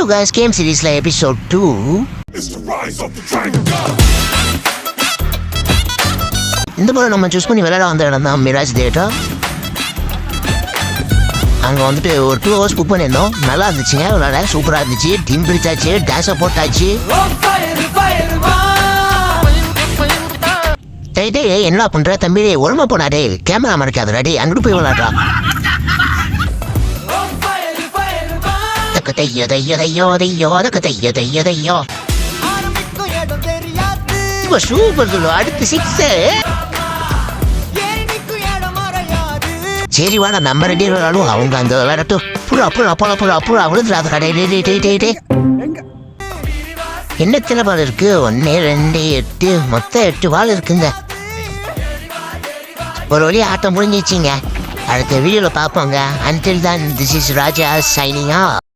Hello guys, Game Series episode 2. இந்த முறை நம்ம சூஸ் பண்ணி விளையாட வந்த இடம் தான் மிராஜ் தியேட்டர். அங்கே வந்துட்டு ஒரு 2 hours புக் பண்ணியிருந்தோம். நல்லா இருந்துச்சுங்க, விளையாட சூப்பராக இருந்துச்சு. டீம் பிரிச்சாச்சு, டான்ஸை போட்டாச்சு. டே என்ன பண்ணுற தம்பி, ஒழுமா போனாடே, கேமரா மறைக்காத ரெடி, அங்கிட்டு போய் விளையாடுறா. சூப்பர், அடுத்து 6. சரி வாடா, நம்ம ரெடி விளையாடும், அவங்க அந்த விளையாட்டும். புறா புறா புறா புறா புறா விழுந்துடாத கடை. என்ன திலபால் இருக்கு? 1 2 8 மொத்தம் 8 வால் இருக்குங்க. ஒரு வழி ஆட்டம் முடிஞ்சிச்சிங்க. அடுத்த வீடியோவில் பார்ப்போங்க. Until then, this is Raja signing off.